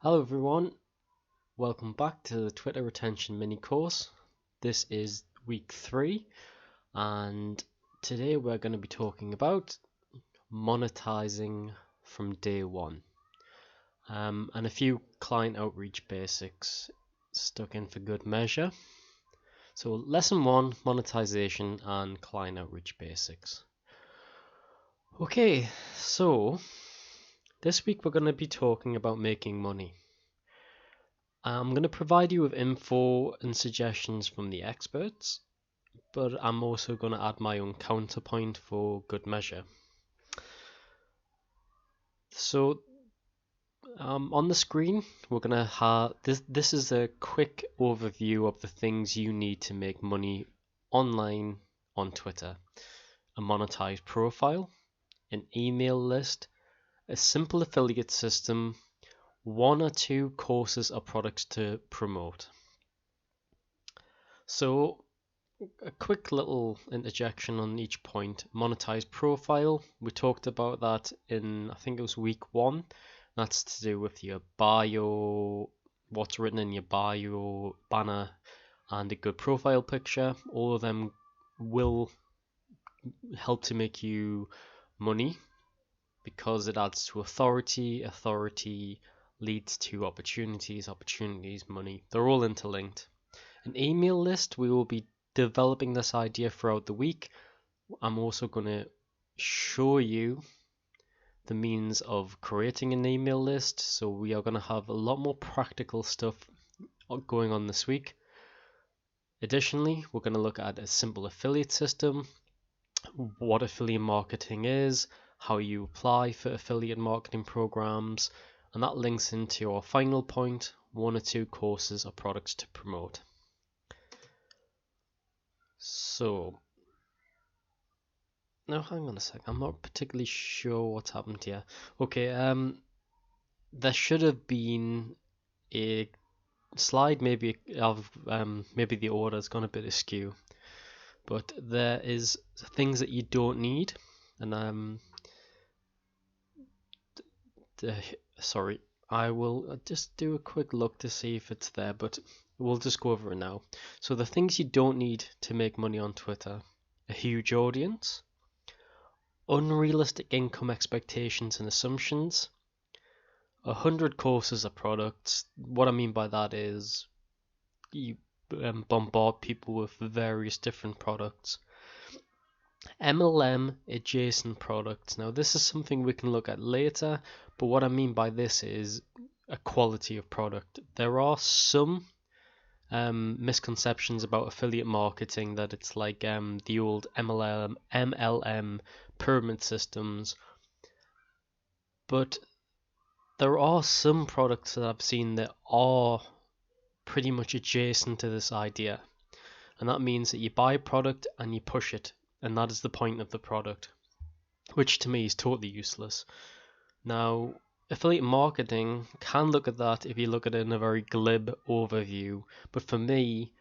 Hello everyone, welcome back to the Twitter retention mini course. This is week 3 and today we're going to be talking about monetizing from day one and a few client outreach basics stuck in for good measure. So lesson 1, monetization and client outreach basics. Okay, so this week we're going to be talking about making money. I'm going to provide you with info and suggestions from the experts, but I'm also going to add my own counterpoint for good measure. So on the screen, we're going to have this is a quick overview of the things you need to make money online on Twitter. A monetized profile, an email list, a simple affiliate system, 1 or 2 courses or products to promote. So a quick little interjection on each point. Monetized profile. We talked about that in, I think it was week 1. That's to do with your bio, what's written in your bio, banner, and a good profile picture. All of them will help to make you money because it adds to authority. Authority leads to opportunities. Opportunities, money. They're all interlinked. An email list, we will be developing this idea throughout the week. I'm also going to show you the means of creating an email list. So we are going to have a lot more practical stuff going on this week. Additionally, we're going to look at a simple affiliate system, what affiliate marketing is, how you apply for affiliate marketing programs, and that links into our final point, 1 or 2 courses or products to promote. So no, hang on a sec. I'm not particularly sure what's happened here. Okay, there should have been a slide. Maybe maybe the order's gone a bit askew, but there is things that you don't need, and sorry, I will just do a quick look to see if it's there, but we'll just go over it now. So the things you don't need to make money on Twitter: a huge audience, unrealistic income expectations and assumptions, 100 courses or products. What I mean by that is you bombard people with various different products. MLM adjacent products. Now, this is something we can look at later, but what I mean by this is a quality of product. There are some misconceptions about affiliate marketing, that it's like the old MLM pyramid systems, but there are some products that I've seen that are pretty much adjacent to this idea, and that means that you buy a product and you push it, and that is the point of the product, which to me is totally useless. Now, affiliate marketing can look at that if you look at it in a very glib overview, but for me,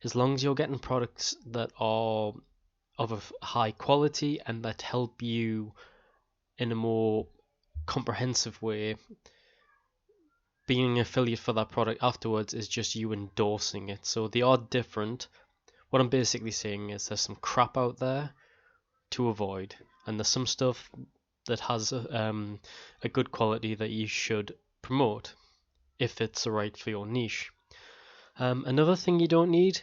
as long as you're getting products that are of a high quality and that help you in a more comprehensive way, being an affiliate for that product afterwards is just you endorsing it. So they are different. What I'm basically saying is there's some crap out there to avoid, and there's some stuff that has a good quality that you should promote if it's the right for your niche. Another thing you don't need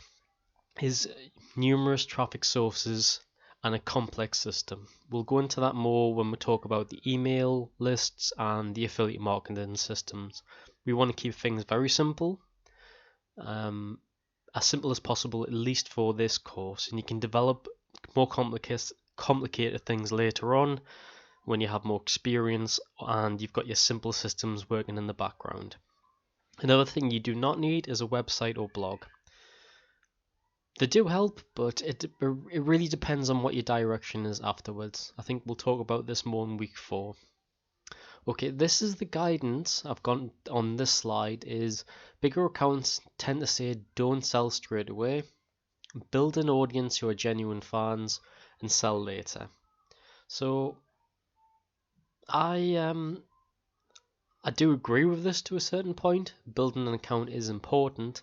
is numerous traffic sources and a complex system. We'll go into that more when we talk about the email lists and the affiliate marketing systems. We want to keep things very simple, as simple as possible, at least for this course, and you can develop more complicated things later on when you have more experience and you've got your simple systems working in the background. Another thing you do not need is a website or blog. They do help, but it really depends on what your direction is afterwards. I think we'll talk about this more in week 4. Okay, this is the guidance I've got on this slide. Is bigger accounts tend to say don't sell straight away, build an audience who are genuine fans, and sell later. So I I do agree with this to a certain point. Building an account is important.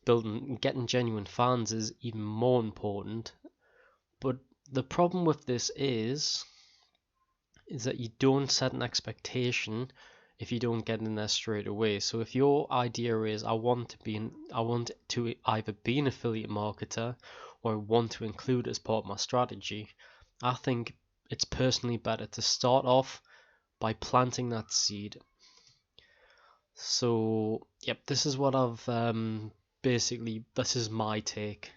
Getting genuine fans is even more important. But the problem with this is that you don't set an expectation if you don't get in there straight away. So if your idea is I want to either be an affiliate marketer or I want to include it as part of my strategy, I think it's personally better to start off by planting that seed. So yep, this is what I've basically, this is my take.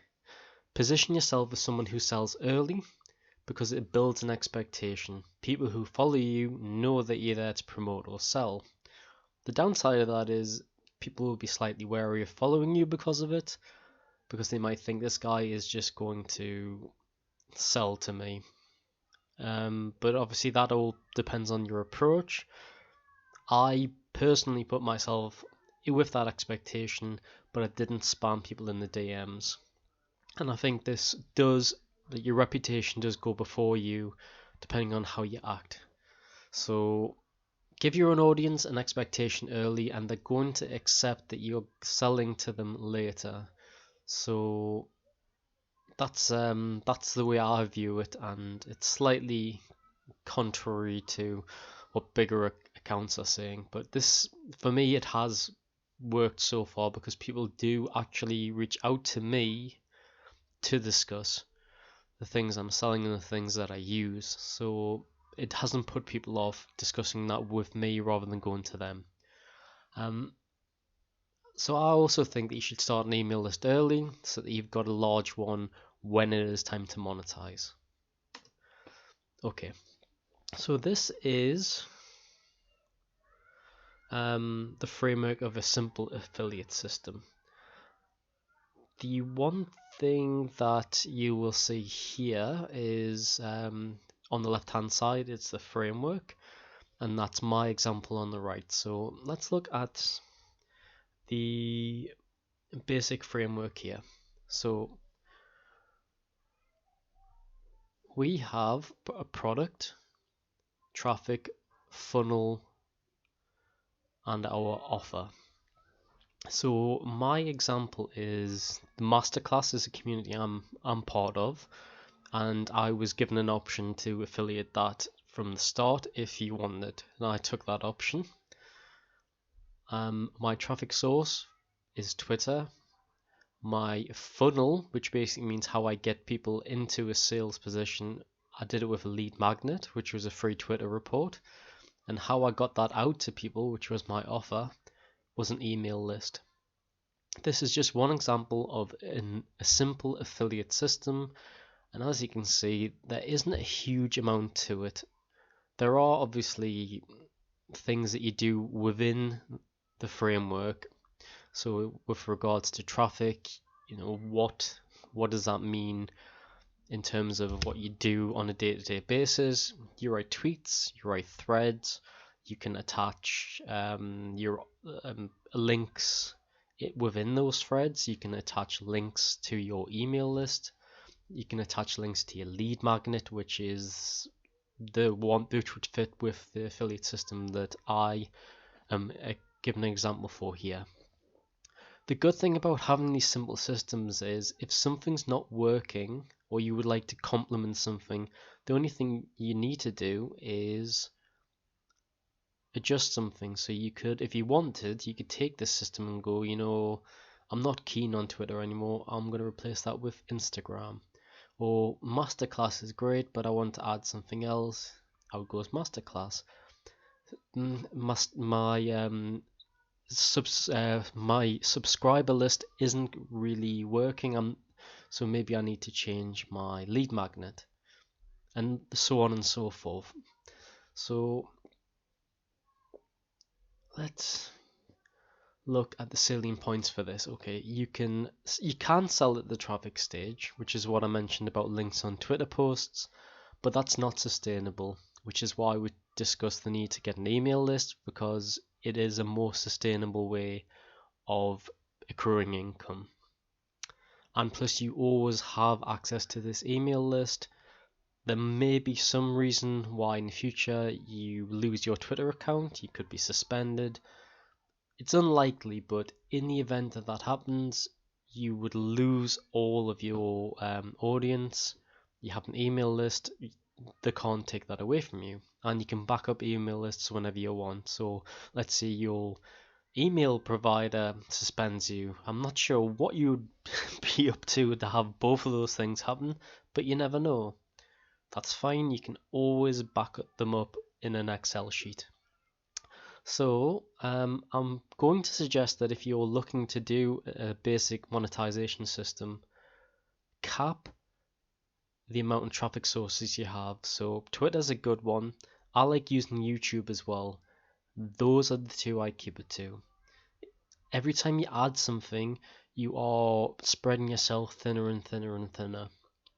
Position yourself as someone who sells early, because it builds an expectation. People who follow you know that you're there to promote or sell. The downside of that is people will be slightly wary of following you because of it, because they might think this guy is just going to sell to me. But obviously that all depends on your approach. I personally put myself with that expectation, but I didn't spam people in the DMs. And I think this does, that your reputation does go before you, depending on how you act. So give your own audience an expectation early, and they're going to accept that you're selling to them later. So that's the way I view it, and it's slightly contrary to what bigger accounts are saying. But this, for me, it has worked so far because people do actually reach out to me to discuss the things I'm selling and the things that I use. So it hasn't put people off discussing that with me rather than going to them. So I also think that you should start an email list early so that you've got a large one when it is time to monetize. Okay, so this is the framework of a simple affiliate system. The one thing that you will see here is on the left hand side, it's the framework, and that's my example on the right. So let's look at the basic framework here. So we have a product, traffic, funnel, and our offer. So my example is the masterclass is a community I'm part of, and I was given an option to affiliate that from the start if you wanted, and I took that option. My traffic source is Twitter. My funnel, which basically means how I get people into a sales position, I did it with a lead magnet, which was a free Twitter report. And how I got that out to people, which was my offer, was an email list. This is just one example of a simple affiliate system. And as you can see, there isn't a huge amount to it. There are obviously things that you do within the framework. So with regards to traffic, what does that mean in terms of what you do on a day-to-day basis? You write tweets, you write threads, you can attach your links within those threads. You can attach links to your email list. You can attach links to your lead magnet, which is the one which would fit with the affiliate system that I am giving an example for here. The good thing about having these simple systems is if something's not working or you would like to complement something, the only thing you need to do is adjust something. So you could, if you wanted, you could take this system and go, I'm not keen on Twitter anymore. I'm going to replace that with Instagram. Or Masterclass is great, but I want to add something else. Out goes Masterclass. My subscriber list isn't really working, so maybe I need to change my lead magnet, and so on and so forth. So let's look at the salient points for this. Okay, you can sell at the traffic stage, which is what I mentioned about links on Twitter posts, but that's not sustainable, which is why we discussed the need to get an email list, because it is a more sustainable way of accruing income. And plus you always have access to this email list There may be some reason why in the future you lose your Twitter account, you could be suspended. It's unlikely, but in the event that that happens, you would lose all of your audience. You have an email list, they can't take that away from you. And you can back up email lists whenever you want. So let's say your email provider suspends you. I'm not sure what you'd be up to have both of those things happen, but you never know. That's fine, you can always back them up in an Excel sheet. So I'm going to suggest that if you're looking to do a basic monetization system, cap the amount of traffic sources you have. So Twitter's a good one. I like using YouTube as well. Those are the two I keep it to. Every time you add something, you are spreading yourself thinner and thinner and thinner.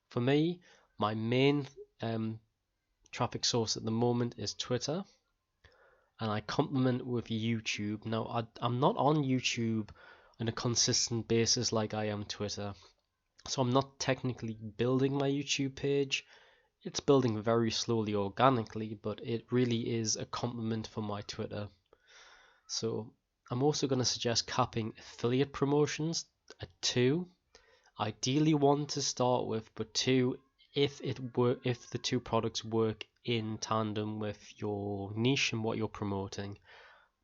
For me, my main traffic source at the moment is Twitter, and I complement with YouTube. Now, I'm not on YouTube on a consistent basis like I am Twitter, so I'm not technically building my YouTube page. It's building very slowly organically, but it really is a complement for my Twitter. So I'm also going to suggest capping affiliate promotions at 2. Ideally 1 to start with, but 2 if the two products work in tandem with your niche and what you're promoting.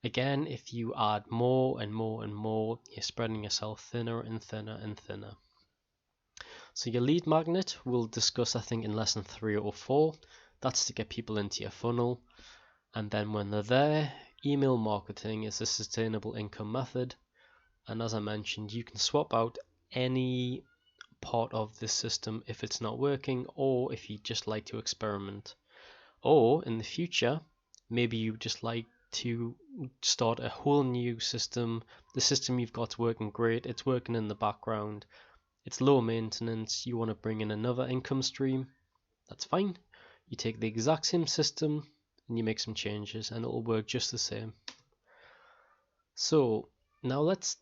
Again, if you add more and more and more, you're spreading yourself thinner and thinner and thinner. So your lead magnet we'll discuss, I think, in lesson 3 or 4. That's to get people into your funnel. And then when they're there, email marketing is a sustainable income method. And as I mentioned, you can swap out any part of this system if it's not working, or if you just like to experiment. Or in the future, maybe you just like to start a whole new system. The system you've got's working great, it's working in the background, it's low maintenance, you want to bring in another income stream, that's fine. You take the exact same system and you make some changes and it'll work just the same. So now let's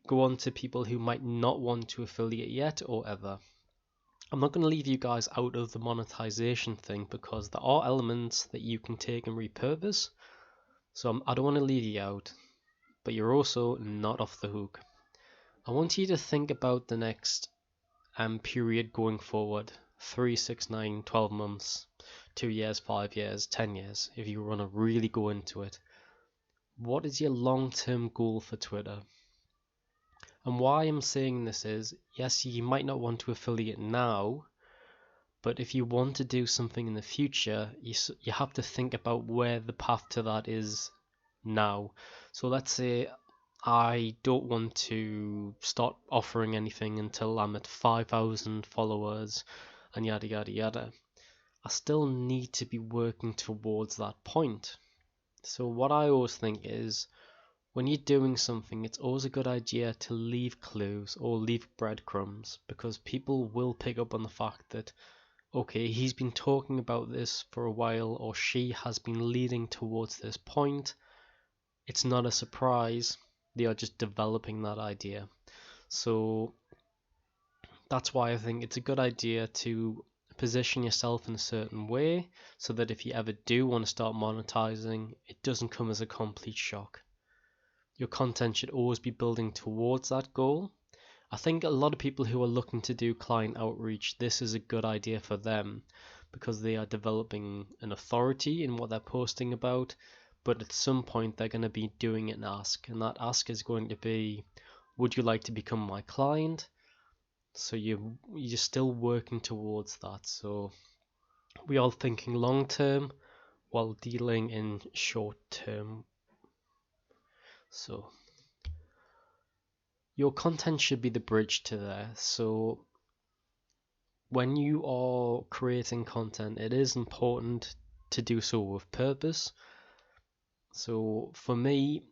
go on to people who might not want to affiliate yet or ever. I'm not going to leave you guys out of the monetization thing because there are elements that you can take and repurpose. So I don't want to leave you out, but you're also not off the hook. I want you to think about the next period going forward. 3, 6, 9, 12 months, 2 years, 5 years, 10 years, if you want to really go into it. What is your long-term goal for Twitter? And why I'm saying this is, yes, you might not want to affiliate now, but if you want to do something in the future, you have to think about where the path to that is now. So let's say I don't want to start offering anything until I'm at 5,000 followers and yada yada yada. I still need to be working towards that point. So what I always think is, when you're doing something, it's always a good idea to leave clues or leave breadcrumbs, because people will pick up on the fact that, okay, he's been talking about this for a while, or she has been leading towards this point. It's not a surprise, they are just developing that idea. So that's why I think it's a good idea to position yourself in a certain way so that if you ever do want to start monetizing, it doesn't come as a complete shock. Your content should always be building towards that goal. I think a lot of people who are looking to do client outreach, this is a good idea for them because they are developing an authority in what they're posting about, but at some point they're going to be doing an ask, and that ask is going to be, would you like to become my client? So you're still working towards that. So we are thinking long term while dealing in short term. So your content should be the bridge to there. So when you are creating content, it is important to do so with purpose. So for me,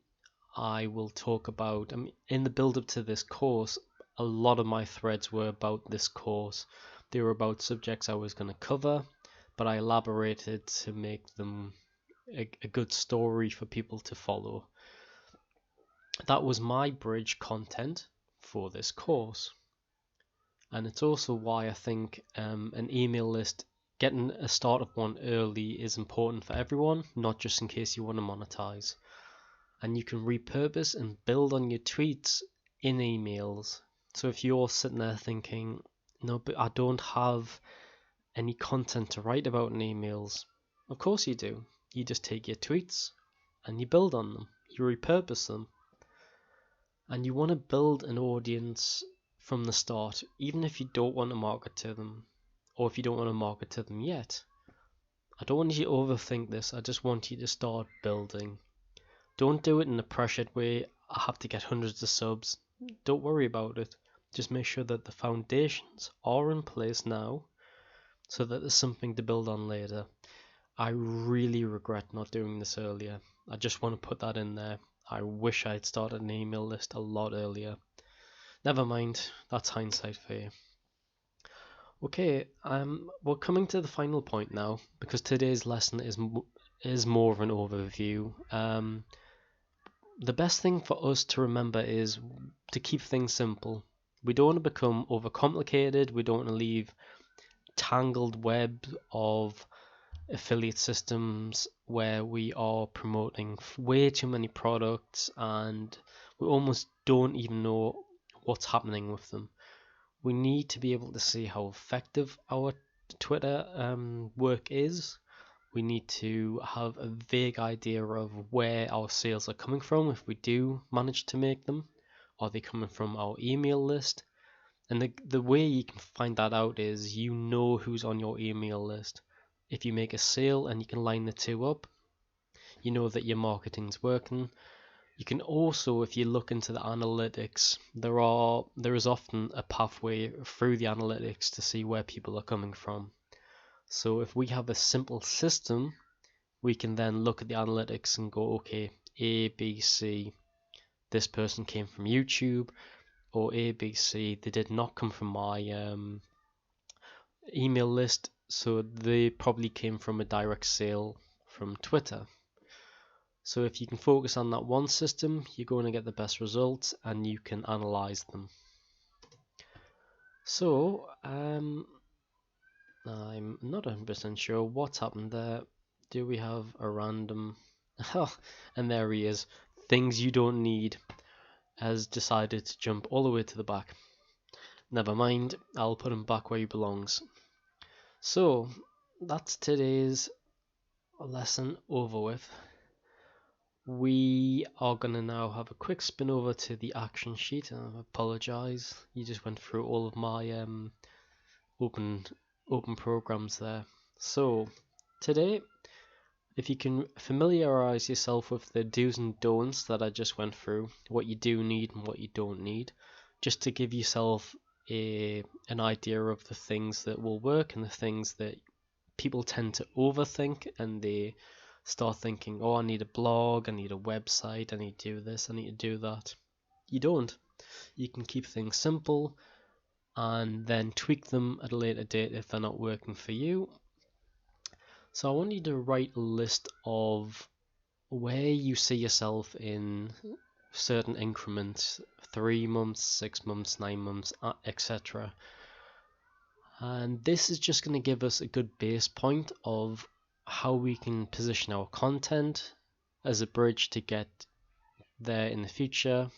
I will talk about, in the build up to this course, a lot of my threads were about this course. They were about subjects I was going to cover, but I elaborated to make them a good story for people to follow. That was my bridge content for this course. And it's also why I think an email list getting a start of one early is important for everyone, not just in case you want to monetize. And you can repurpose and build on your tweets in emails. So if you're sitting there thinking, no, but I don't have any content to write about in emails, of course you do. You just take your tweets and you build on them, you repurpose them. And you want to build an audience from the start, even if you don't want to market to them, or if you don't want to market to them yet. I don't want you to overthink this, I just want you to start building. Don't do it in a pressured way, I have to get hundreds of subs. Don't worry about it. Just make sure that the foundations are in place now, so that there's something to build on later. I really regret not doing this earlier. I just want to put that in there. I wish I had started an email list a lot earlier. Never mind, that's hindsight for you. Okay, we're coming to the final point now, because today's lesson is more of an overview. The best thing for us to remember is to keep things simple. We don't want to become overcomplicated. We don't want to leave tangled web of affiliate systems where we are promoting way too many products and we almost don't even know what's happening with them. We need to be able to see how effective our Twitter work is. We need to have a vague idea of where our sales are coming from if we do manage to make them. Are they coming from our email list? And the way you can find that out is you know who's on your email list. If you make a sale and you can line the two up, you know that your marketing's working. You can also, if you look into the analytics, there is often a pathway through the analytics to see where people are coming from. So if we have a simple system, we can then look at the analytics and go, okay, A, B, C, this person came from YouTube, or A, B, C, they did not come from my email list, so they probably came from a direct sale from Twitter. So if you can focus on that one system, you're going to get the best results and you can analyze them. So I'm not 100% sure what's happened there. Do we have a random... and there he is. Things you don't need has decided to jump all the way to the back. Never mind, I'll put him back where he belongs. So that's today's lesson over with. We are going to now have a quick spin over to the action sheet. I apologize, you just went through all of my open programs there. So today, if you can familiarize yourself with the do's and don'ts that I just went through, what you do need and what you don't need, just to give yourself an idea of the things that will work and the things that people tend to overthink, and they start thinking, oh, I need a blog, I need a website, I need to do this, I need to do that. You don't. You can keep things simple and then tweak them at a later date if they're not working for you. So I want you to write a list of where you see yourself in certain increments, 3 months, 6 months, 9 months, etc. And this is just going to give us a good base point of how we can position our content as a bridge to get there in the future.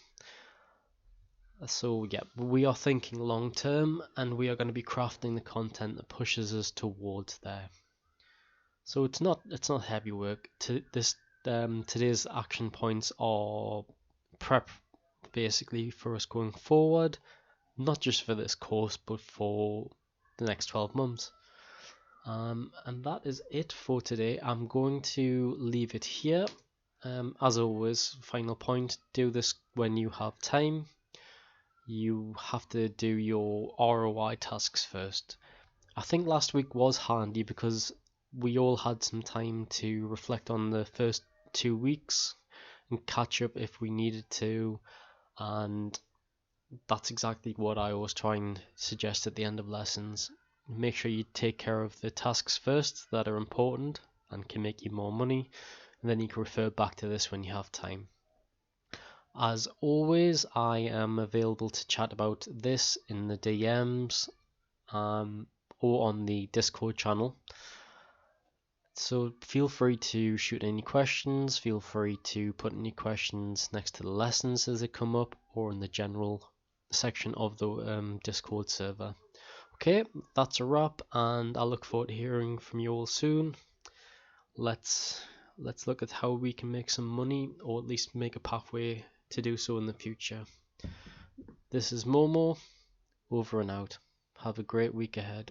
So yeah, we are thinking long term and we are going to be crafting the content that pushes us towards there. So it's not heavy work. Today's action points are prep basically for us going forward, not just for this course but for the next 12 months. And that is it for today. I'm going to leave it here. As always, final point, do this when you have time. You have to do your ROI tasks first. I think last week was handy because we all had some time to reflect on the first 2 weeks and catch up if we needed to, and that's exactly what I always try and suggest at the end of lessons. Make sure you take care of the tasks first that are important and can make you more money, and then you can refer back to this when you have time. As always, I am available to chat about this in the DMs, or on the Discord channel. So feel free to shoot any questions, feel free to put any questions next to the lessons as they come up, or in the general section of the Discord server. Okay, that's a wrap, and I look forward to hearing from you all soon. Let's look at how we can make some money, or at least make a pathway to do so in the future. This is Momo, over and out. Have a great week ahead.